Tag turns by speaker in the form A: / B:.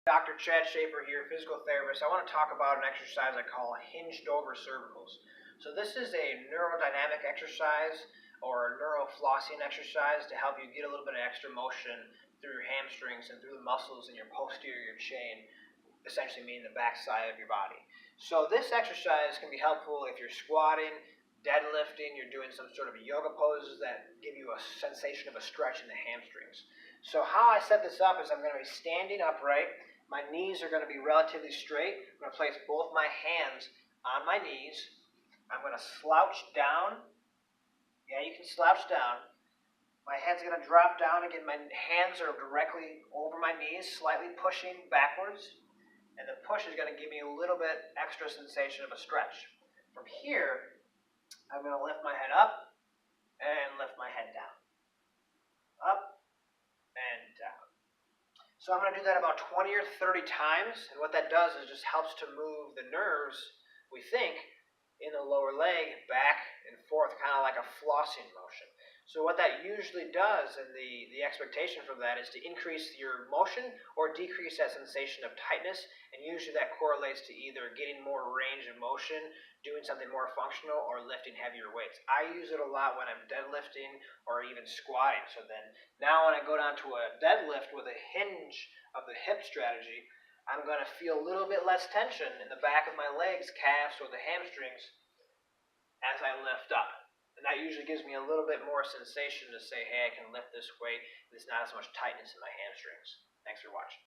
A: Dr. Chad Schaefer here, physical therapist. I want to talk about an exercise I call hinged over cervicals. So this is a neurodynamic exercise or neuroflossing exercise to help you get a little bit of extra motion through your hamstrings and through the muscles in your posterior chain, essentially meaning the back side of your body. So this exercise can be helpful if you're squatting, deadlifting, you're doing some sort of yoga poses that give you a sensation of a stretch in the hamstrings. So how I set this up is I'm going to be standing upright. My knees are going to be relatively straight. I'm going to place both my hands on my knees. I'm going to slouch down. Yeah, you can slouch down. My head's going to drop down. Again, my hands are directly over my knees, slightly pushing backwards. And the push is going to give me a little bit extra sensation of a stretch. From here, I'm going to lift my head up and lift my head down. Up and down. So I'm going to do that about 20 or 30 times, and what that does is just helps to move the nerves, we think, in the lower leg back and forth, kind of like a flossing motion. So what that usually does, and the expectation from that, is to increase your motion or decrease that sensation of tightness, and usually that correlates to either getting more range of motion, doing something more functional, or lifting heavier weights. I use it a lot when I'm deadlifting or even squatting. So then now when I go down to a deadlift with a hinge of the hip strategy, I'm going to feel a little bit less tension in the back of my legs, calves, or the hamstrings as I lift up. And that usually gives me a little bit more sensation to say, hey, I can lift this weight. There's not as much tightness in my hamstrings. Thanks for watching.